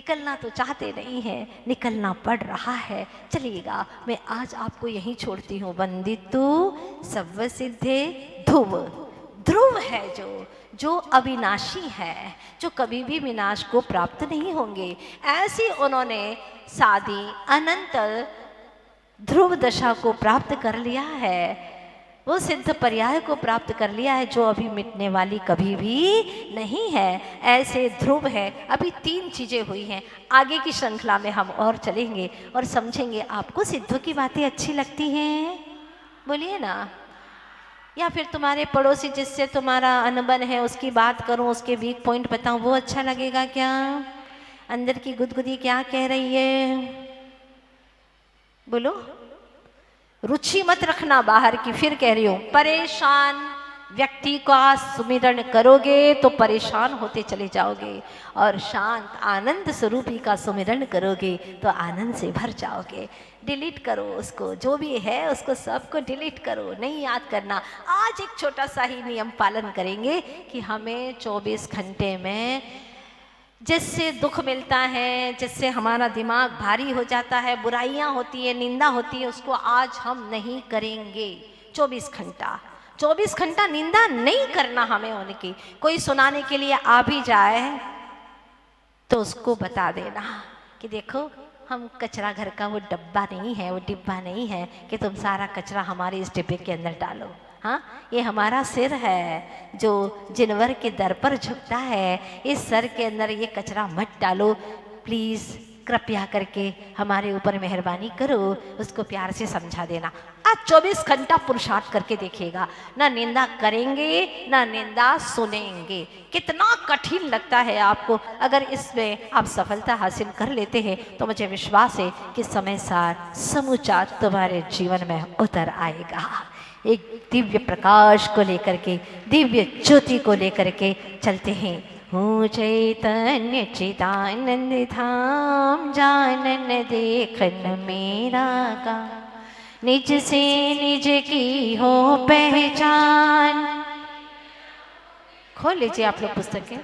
निकलना तो चाहते नहीं हैं, निकलना पड़ रहा है। चलिएगा, मैं आज आपको यहीं छोड़ती हूँ। वंदितु सर्व सिद्धे ध्रुव, ध्रुव है जो अविनाशी है, जो कभी भी विनाश को प्राप्त नहीं होंगे। ऐसी उन्होंने साधी अनंत ध्रुव दशा को प्राप्त कर लिया है, वो सिद्ध पर्याय को प्राप्त कर लिया है, जो अभी मिटने वाली कभी भी नहीं है। ऐसे ध्रुव है। अभी 3 चीजें हुई हैं, आगे की श्रृंखला में हम और चलेंगे और समझेंगे। आपको सिद्धों की बातें अच्छी लगती हैं? बोलिए ना। या फिर तुम्हारे पड़ोसी जिससे तुम्हारा अनबन है उसकी बात करूं, उसके वीक पॉइंट बताऊं, वो अच्छा लगेगा क्या? अंदर की गुदगुदी क्या कह रही है? बोलो। रुचि मत रखना बाहर की। फिर कह रही हूं, परेशान व्यक्ति का सुमिरन करोगे तो परेशान होते चले जाओगे, और शांत आनंद स्वरूपी का सुमिरन करोगे तो आनंद से भर जाओगे। डिलीट करो उसको, जो भी है उसको सबको डिलीट करो, नहीं याद करना। आज एक छोटा सा ही नियम पालन करेंगे कि हमें 24 घंटे में जिससे दुख मिलता है, जिससे हमारा दिमाग भारी हो जाता है, बुराइयां होती है, निंदा होती है, उसको आज हम नहीं करेंगे। 24 घंटा निंदा नहीं करना हमें उनकी। कोई सुनाने के लिए आ भी जाए तो उसको बता देना कि देखो, हम कचरा घर का वो डब्बा नहीं है, वो डिब्बा नहीं है कि तुम सारा कचरा हमारे इस डिब्बे के अंदर डालो। हाँ, ये हमारा सिर है जो जिनवर के दर पर झुकता है। इस सर के अंदर ये कचरा मत डालो, प्लीज़ कृपया करके हमारे ऊपर मेहरबानी करो। उसको प्यार से समझा देना। आज 24 घंटा पुरुषार्थ करके देखिएगा, ना निंदा करेंगे ना निंदा सुनेंगे। कितना कठिन लगता है आपको, अगर इसमें आप सफलता हासिल कर लेते हैं तो मुझे विश्वास है कि समय सार समूचा तुम्हारे जीवन में उतर आएगा। एक दिव्य प्रकाश को लेकर के, दिव्य ज्योति को लेकर के चलते हैं। हूँ चैतन्य चिदानंद धाम, जानन देखन मेरा का, निज से निज की हो पहचान। खोल लीजिए आप लोग पुस्तकें।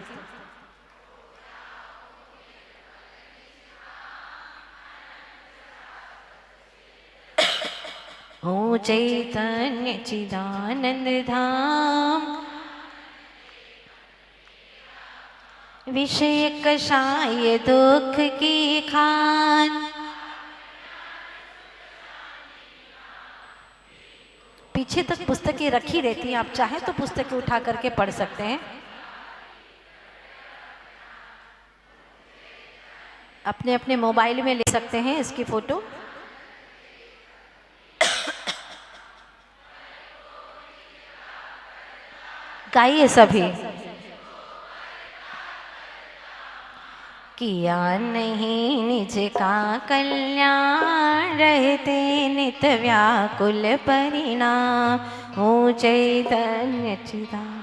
हो चैतन्य चिदानंद धाम, विषय कषाय दुख की खान। पीछे तक पुस्तकें रखी रहती हैं, आप चाहें तो पुस्तकें उठा करके पढ़ सकते हैं। अपने अपने मोबाइल में ले सकते हैं इसकी फोटो। गाइए सभी। किया नहीं निज का कल्याण, रहते नित व्याकुल परिणाम। हो चैतन्य चिदानंद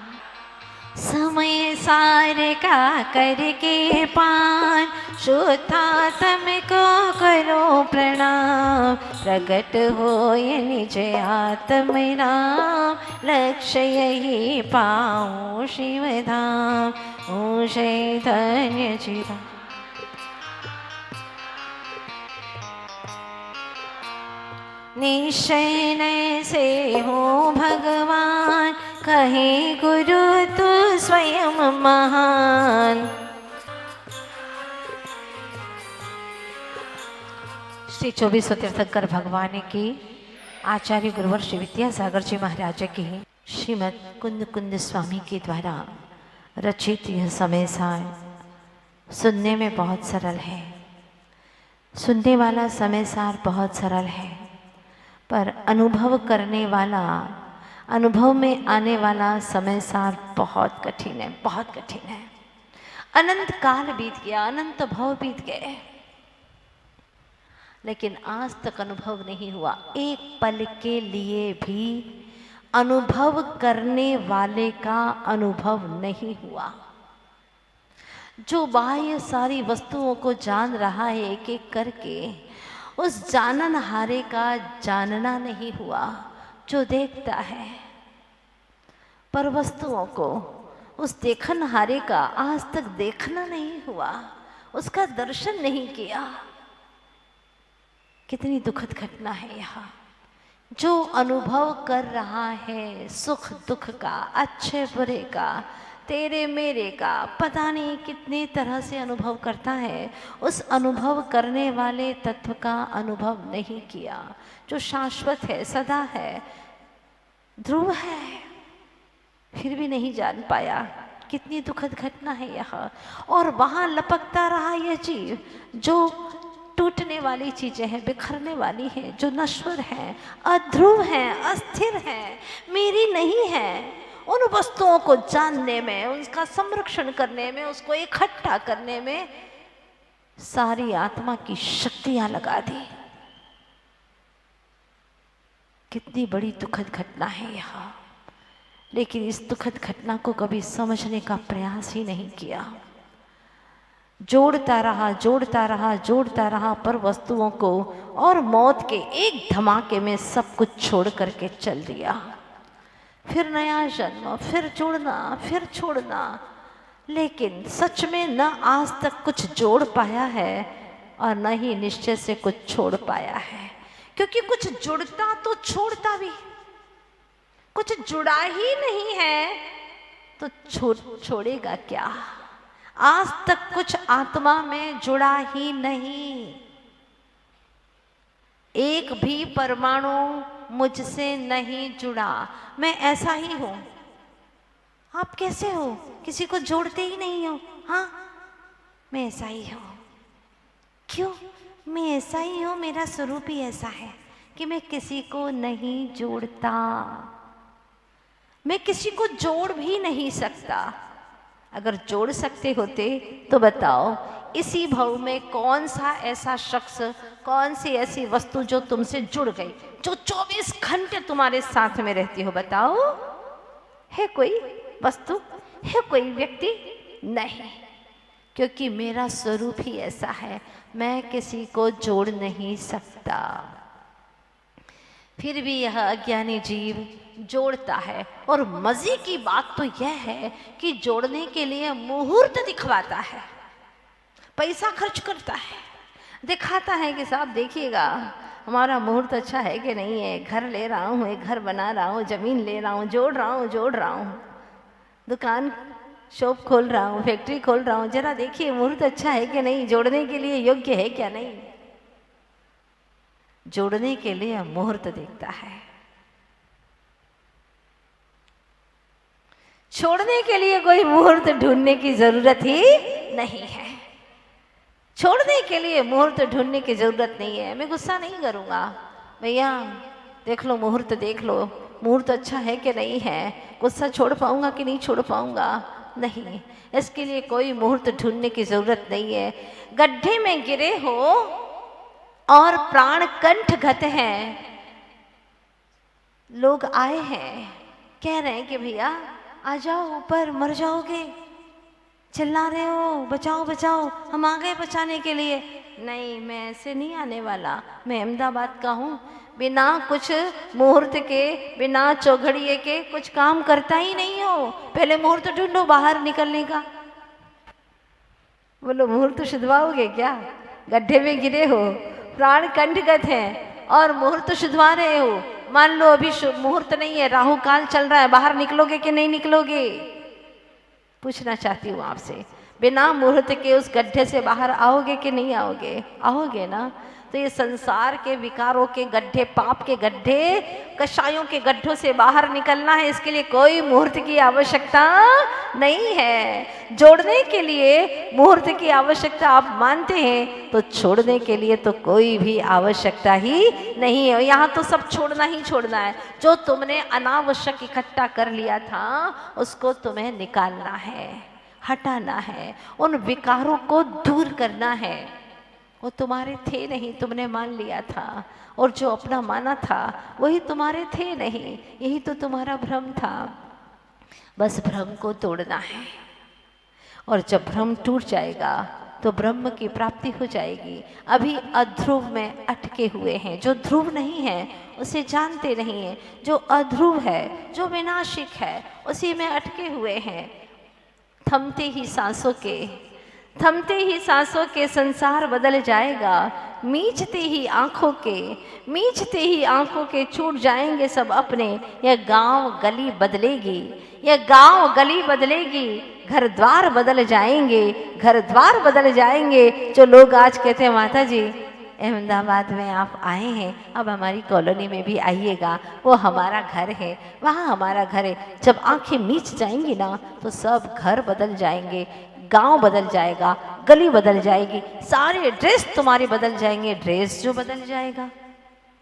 समय सार का करके पान, शुद्धात्म को करो प्रणाम। प्रगट होय निज आत्म नाम, लक्ष्य यही पाऊं शिवधाम। ओ चैतन्य चिदानंद निश्चय से हो भगवान, कहे गुरु तू स्वयं महान। श्री 24 तीर्थंकर भगवान की आचार्य गुरुवर श्री विद्यासागर जी महाराज की श्रीमद कुंद कुंद स्वामी के द्वारा रचित यह समय सार सुनने में बहुत सरल है। सुनने वाला समय सार बहुत सरल है, पर अनुभव करने वाला, अनुभव में आने वाला समय सार बहुत कठिन है, बहुत कठिन है। अनंत काल बीत गया, अनंत भव बीत गए, लेकिन आज तक अनुभव नहीं हुआ। एक पल के लिए भी अनुभव करने वाले का अनुभव नहीं हुआ। जो बाह्य सारी वस्तुओं को जान रहा है एक एक करके, उस जाननहारे का जानना नहीं हुआ जो देखता है। पर वस्तुओं को उस देखनहारे का आज तक देखना नहीं हुआ। उसका दर्शन नहीं किया। कितनी दुखद घटना है यहाँ। जो अनुभव कर रहा है सुख दुख का, अच्छे बुरे का, तेरे मेरे का, पता नहीं कितने तरह से अनुभव करता है, उस अनुभव करने वाले तत्व का अनुभव नहीं किया, जो शाश्वत है, सदा है, ध्रुव है, फिर भी नहीं जान पाया। कितनी दुखद घटना है यहाँ। और वहाँ लपकता रहा यह जीव, जो टूटने वाली चीजें हैं, बिखरने वाली हैं, जो नश्वर हैं, अध्रुव हैं, अस्थिर हैं, मेरी नहीं है। उन वस्तुओं को जानने में, उनका संरक्षण करने में, उसको इकट्ठा करने में सारी आत्मा की शक्तियां लगा दी। कितनी बड़ी दुखद घटना है यहाँ। लेकिन इस दुखद घटना को कभी समझने का प्रयास ही नहीं किया। जोड़ता रहा, जोड़ता रहा, जोड़ता रहा, पर वस्तुओं को, और मौत के एक धमाके में सब कुछ छोड़ करके चल दिया। फिर नया जन्म, फिर जोड़ना, फिर छोड़ना। लेकिन सच में न आज तक कुछ जोड़ पाया है और न ही निश्चय से कुछ छोड़ पाया है। क्योंकि कुछ जुड़ता तो छोड़ता भी, कुछ जुड़ा ही नहीं है तो छोड़ेगा क्या। आज तक कुछ आत्मा में जुड़ा ही नहीं। एक भी परमाणु मुझसे नहीं जुड़ा। मैं ऐसा ही हूं। आप कैसे हो? किसी को जोड़ते ही नहीं हो। हाँ, मैं ऐसा ही हूं। क्यों? मैं ऐसा ही हूं, मेरा स्वरूप ही ऐसा है कि मैं किसी को नहीं जोड़ता। मैं किसी को जोड़ भी नहीं सकता। अगर जोड़ सकते होते तो बताओ, इसी भव में कौन सा ऐसा शख्स, कौन सी ऐसी वस्तु जो तुमसे जुड़ गई, जो 24 घंटे तुम्हारे साथ में रहती हो? बताओ, है कोई वस्तु, है कोई व्यक्ति? नहीं, क्योंकि मेरा स्वरूप ही ऐसा है, मैं किसी को जोड़ नहीं सकता। फिर भी यह अज्ञानी जीव जोड़ता है। और मजे की बात तो यह है कि जोड़ने के लिए मुहूर्त दिखवाता है, पैसा खर्च करता है, दिखाता है कि साहब देखिएगा हमारा मुहूर्त अच्छा है कि नहीं है, घर ले रहा हूँ, एक घर बना रहा हूँ, जमीन ले रहा हूँ, जोड़ रहा हूँ, दुकान शॉप खोल रहा हूँ, फैक्ट्री खोल रहा हूँ, जरा देखिए मुहूर्त अच्छा है कि नहीं, जोड़ने के लिए योग्य है क्या नहीं। जोड़ने के लिए मुहूर्त देखता है, छोड़ने के लिए कोई मुहूर्त ढूंढने की जरूरत ही नहीं है। छोड़ने के लिए मुहूर्त ढूंढने की जरूरत नहीं है। मैं गुस्सा नहीं करूंगा, भैया देख लो मुहूर्त, देख लो मुहूर्त अच्छा है कि नहीं है, गुस्सा छोड़ पाऊंगा कि नहीं छोड़ पाऊंगा, नहीं। इसके लिए कोई मुहूर्त ढूंढने की जरूरत नहीं है। गड्ढे में गिरे हो और प्राण कंठगत हैं, लोग आए हैं, कह रहे हैं कि भैया आ जाओ ऊपर, मर जाओगे, चिल्ला रहे हो बचाओ बचाओ, हम आ गए बचाने के लिए। नहीं, मैं ऐसे नहीं आने वाला, मैं अहमदाबाद का हूँ, बिना कुछ मुहूर्त के, बिना चौघड़िए के कुछ काम करता ही नहीं हो। पहले मुहूर्त ढूंढो बाहर निकलने का। बोलो मुहूर्त शुद्धवाओगे क्या? गड्ढे में गिरे हो, प्राण कंठगत हैं और मुहूर्त शुद्धवा रहे हो। मान लो अभी मुहूर्त नहीं है, राहु काल चल रहा है, बाहर निकलोगे कि नहीं निकलोगे? पूछना चाहती हूँ आपसे, बिना मुहूर्त के उस गड्ढे से बाहर आओगे कि नहीं आओगे? आओगे ना। तो ये संसार के विकारों के गड्ढे, पाप के गड्ढे, कषायों के गड्ढों से बाहर निकलना है, इसके लिए कोई मुहूर्त की आवश्यकता नहीं है। जोड़ने के लिए मुहूर्त की आवश्यकता आप मानते हैं, तो छोड़ने के लिए तो कोई भी आवश्यकता ही नहीं है। यहाँ तो सब छोड़ना ही छोड़ना है। जो तुमने अनावश्यक इकट्ठा कर लिया था उसको तुम्हें निकालना है, हटाना है, उन विकारों को दूर करना है। वो तुम्हारे थे नहीं, तुमने मान लिया था, और जो अपना माना था वही तुम्हारे थे नहीं, यही तो तुम्हारा भ्रम था। बस भ्रम को तोड़ना है, और जब भ्रम टूट जाएगा तो ब्रह्म की प्राप्ति हो जाएगी। अभी अध्रुव में अटके हुए हैं, जो ध्रुव नहीं है उसे जानते नहीं है, जो अध्रुव है, जो विनाशिक है, उसी में अटके हुए हैं। थमते ही सांसों के, थमते ही सांसों के संसार बदल जाएगा, मींचते ही आंखों के छूट जाएंगे सब अपने। यह गांव गली बदलेगी, यह गांव गली बदलेगी, घर द्वार बदल जाएंगे, घर द्वार बदल जाएंगे। जो लोग आज कहते हैं माता जी अहमदाबाद में आप आए हैं, अब हमारी कॉलोनी में भी आइएगा, वो हमारा घर है, वहाँ हमारा घर है। जब आंखें मीच जाएंगी ना तो सब घर बदल जाएंगे, गांव बदल जाएगा, गली बदल जाएगी, सारे एड्रेस तुम्हारे बदल जाएंगे। ड्रेस जो बदल जाएगा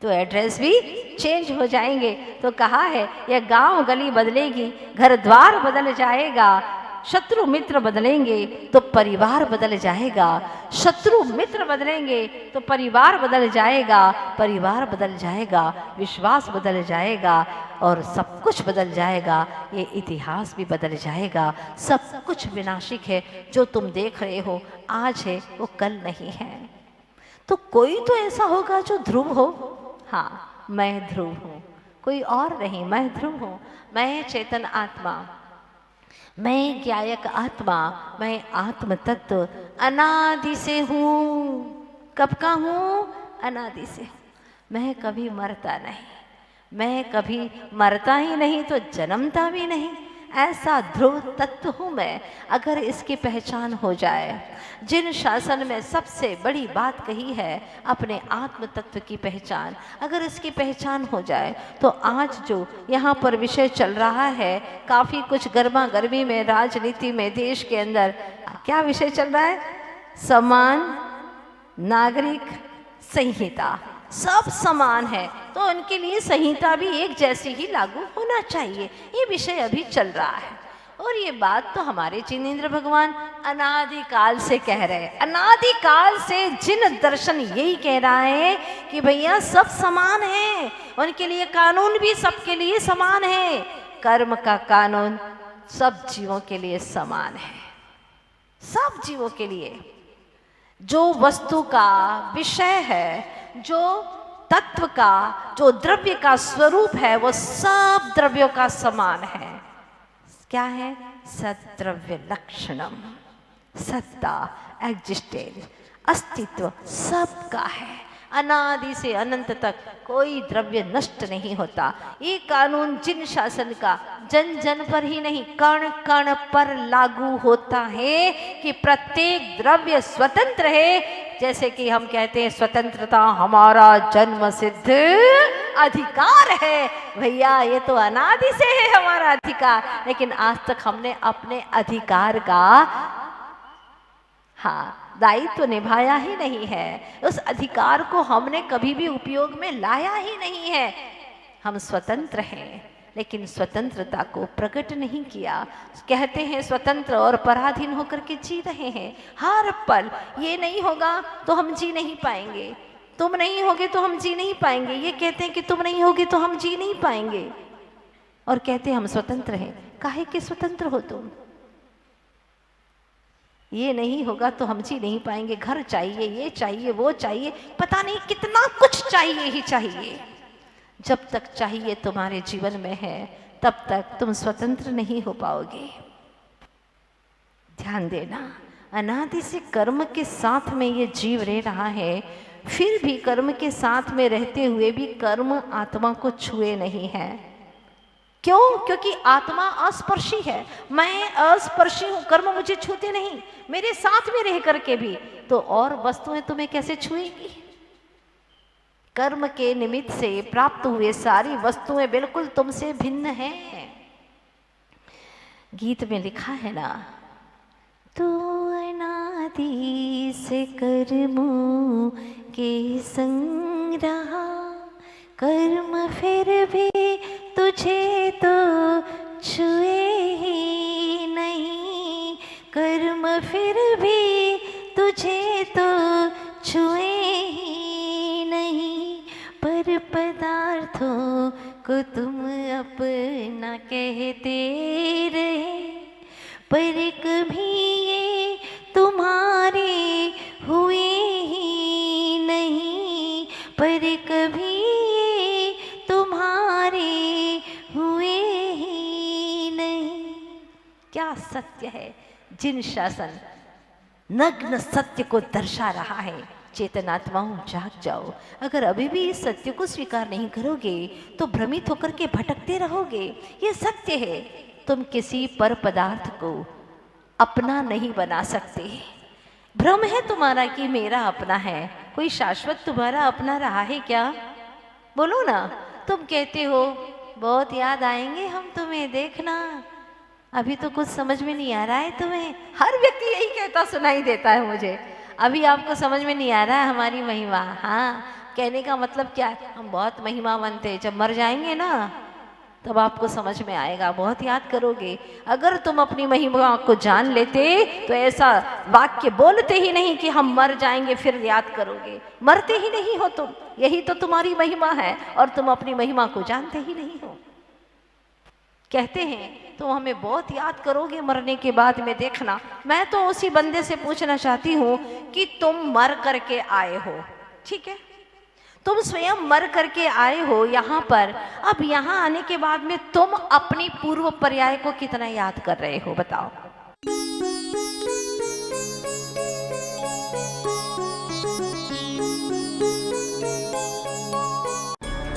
तो एड्रेस भी चेंज हो जाएंगे। तो कहा है यह गांव गली बदलेगी, घर द्वार बदल जाएगा, शत्रु मित्र बदलेंगे तो परिवार बदल जाएगा। शत्रु मित्र बदलेंगे तो परिवार बदल जाएगा, परिवार बदल जाएगा, विश्वास बदल जाएगा और सब कुछ बदल जाएगा। ये इतिहास भी बदल जाएगा। सब कुछ विनाशिक है, जो तुम देख रहे हो आज है वो कल नहीं है। तो कोई तो ऐसा होगा जो ध्रुव हो। हाँ, मैं ध्रुव हूँ, कोई और नहीं, मैं ध्रुव हूँ। मैं चेतन आत्मा, मैं ज्ञायक आत्मा, मैं आत्म तत्व अनादि से हूँ। कब का हूँ? अनादि से। मैं कभी मरता नहीं, मैं कभी मरता ही नहीं तो जन्मता भी नहीं। ऐसा ध्रुव तत्व हूँ मैं। अगर इसकी पहचान हो जाए, जिन शासन में सबसे बड़ी बात कही है अपने आत्म तत्व की पहचान, अगर इसकी पहचान हो जाए तो आज जो यहाँ पर विषय चल रहा है, काफ़ी कुछ गर्मा गर्मी में राजनीति में देश के अंदर क्या विषय चल रहा है? समान नागरिक संहिता। सब समान है तो उनके लिए संहिता भी एक जैसी ही लागू होना चाहिए। ये विषय अभी चल रहा है और ये बात तो हमारे जिनेंद्र भगवान अनादिकाल से कह रहे हैं। अनादिकाल से जिन दर्शन यही कह रहा है कि भैया सब समान है, उनके लिए कानून भी सबके लिए समान है। कर्म का कानून सब जीवों के लिए समान है, सब जीवों के लिए। जो वस्तु का विषय है, जो तत्व का, जो द्रव्य का स्वरूप है, वो सब द्रव्यों का समान है। क्या है? सद्द्रव्य लक्षणम, सत्ता, एग्जिस्टेंस, अस्तित्व सबका है। अनादि से अनंत तक कोई द्रव्य नष्ट नहीं होता। ये कानून जिन शासन का जन जन पर ही नहीं, कण कण पर लागू होता है कि प्रत्येक द्रव्य स्वतंत्र है। जैसे कि हम कहते हैं स्वतंत्रता हमारा जन्म सिद्ध अधिकार है। भैया ये तो अनादि से है हमारा अधिकार, लेकिन आज तक हमने अपने अधिकार का दायित्व निभाया ही नहीं है। उस अधिकार को हमने कभी भी उपयोग में लाया ही नहीं है। हम स्वतंत्र हैं लेकिन स्वतंत्रता को प्रकट नहीं किया। कहते हैं स्वतंत्र और पराधीन होकर के जी रहे हैं हर पल। ये नहीं होगा तो हम जी नहीं पाएंगे, तुम नहीं होगे तो हम जी नहीं पाएंगे। ये कहते हैं कि तुम नहीं होगे तो हम जी नहीं पाएंगे और कहते हैं हम स्वतंत्र हैं। काहे के स्वतंत्र हो तुम? ये नहीं होगा तो हम जी नहीं पाएंगे। घर चाहिए, ये चाहिए, वो चाहिए, पता नहीं कितना कुछ चाहिए ही चाहिए। जब तक चाहिए तुम्हारे जीवन में है तब तक तुम स्वतंत्र नहीं हो पाओगे। ध्यान देना, अनादि से कर्म के साथ में ये जीव रह रहा है, फिर भी कर्म के साथ में रहते हुए भी कर्म आत्मा को छुए नहीं है। क्यों? क्योंकि आत्मा अस्पर्शी है। मैं अस्पर्शी हूं, कर्म मुझे छूते नहीं, मेरे साथ में रह करके भी। तो और वस्तुएं तुम्हें कैसे छुएंगी? कर्म के निमित्त से प्राप्त हुए सारी वस्तुएं बिल्कुल तुमसे भिन्न हैं। गीत में लिखा है ना, तू अनादि से कर्मों के संग रहा, कर्म फिर भी तुझे तो छुए ही नहीं, कर्म फिर भी तुझे तो छुए ही नहीं। पर पदार्थों को तुम अपना कहते रहे, पर कभी ये तुम्हारे हुए ही नहीं, पर कभी ये तुम्हारे हुए ही नहीं। क्या सत्य है! जिन शासन नग्न सत्य को दर्शा रहा है। चेतनात्माओं जाग जाओ। अगर अभी भी इस सत्य को स्वीकार नहीं करोगे तो भ्रमित होकर के भटकते रहोगे। ये सत्य है, तुम किसी पर पदार्थ को अपना नहीं बना सकते। भ्रम है तुम्हारा कि मेरा अपना है। कोई शाश्वत तुम्हारा अपना रहा है क्या? बोलो ना। तुम कहते हो बहुत याद आएंगे हम तुम्हें, देखना अभी तो कुछ समझ में नहीं आ रहा है तुम्हें। हर व्यक्ति यही कहता सुनाई देता है मुझे, अभी आपको समझ में नहीं आ रहा है हमारी महिमा। हाँ, कहने का मतलब क्या है, हम बहुत महिमावंत हैं, जब मर जाएंगे ना तब आपको समझ में आएगा, बहुत याद करोगे। अगर तुम अपनी महिमा को जान लेते तो ऐसा वाक्य बोलते ही नहीं कि हम मर जाएंगे फिर याद करोगे। मरते ही नहीं हो तुम, यही तो तुम्हारी महिमा है, और तुम अपनी महिमा को जानते ही नहीं हो। कहते हैं तो हमें बहुत याद करोगे मरने के बाद में, देखना। मैं तो उसी बंदे से पूछना चाहती हूँ कि तुम मर करके आए हो, ठीक है, तुम स्वयं मर करके आए हो यहाँ पर। अब यहाँ आने के बाद में तुम अपनी पूर्व पर्याय को कितना याद कर रहे हो, बताओ।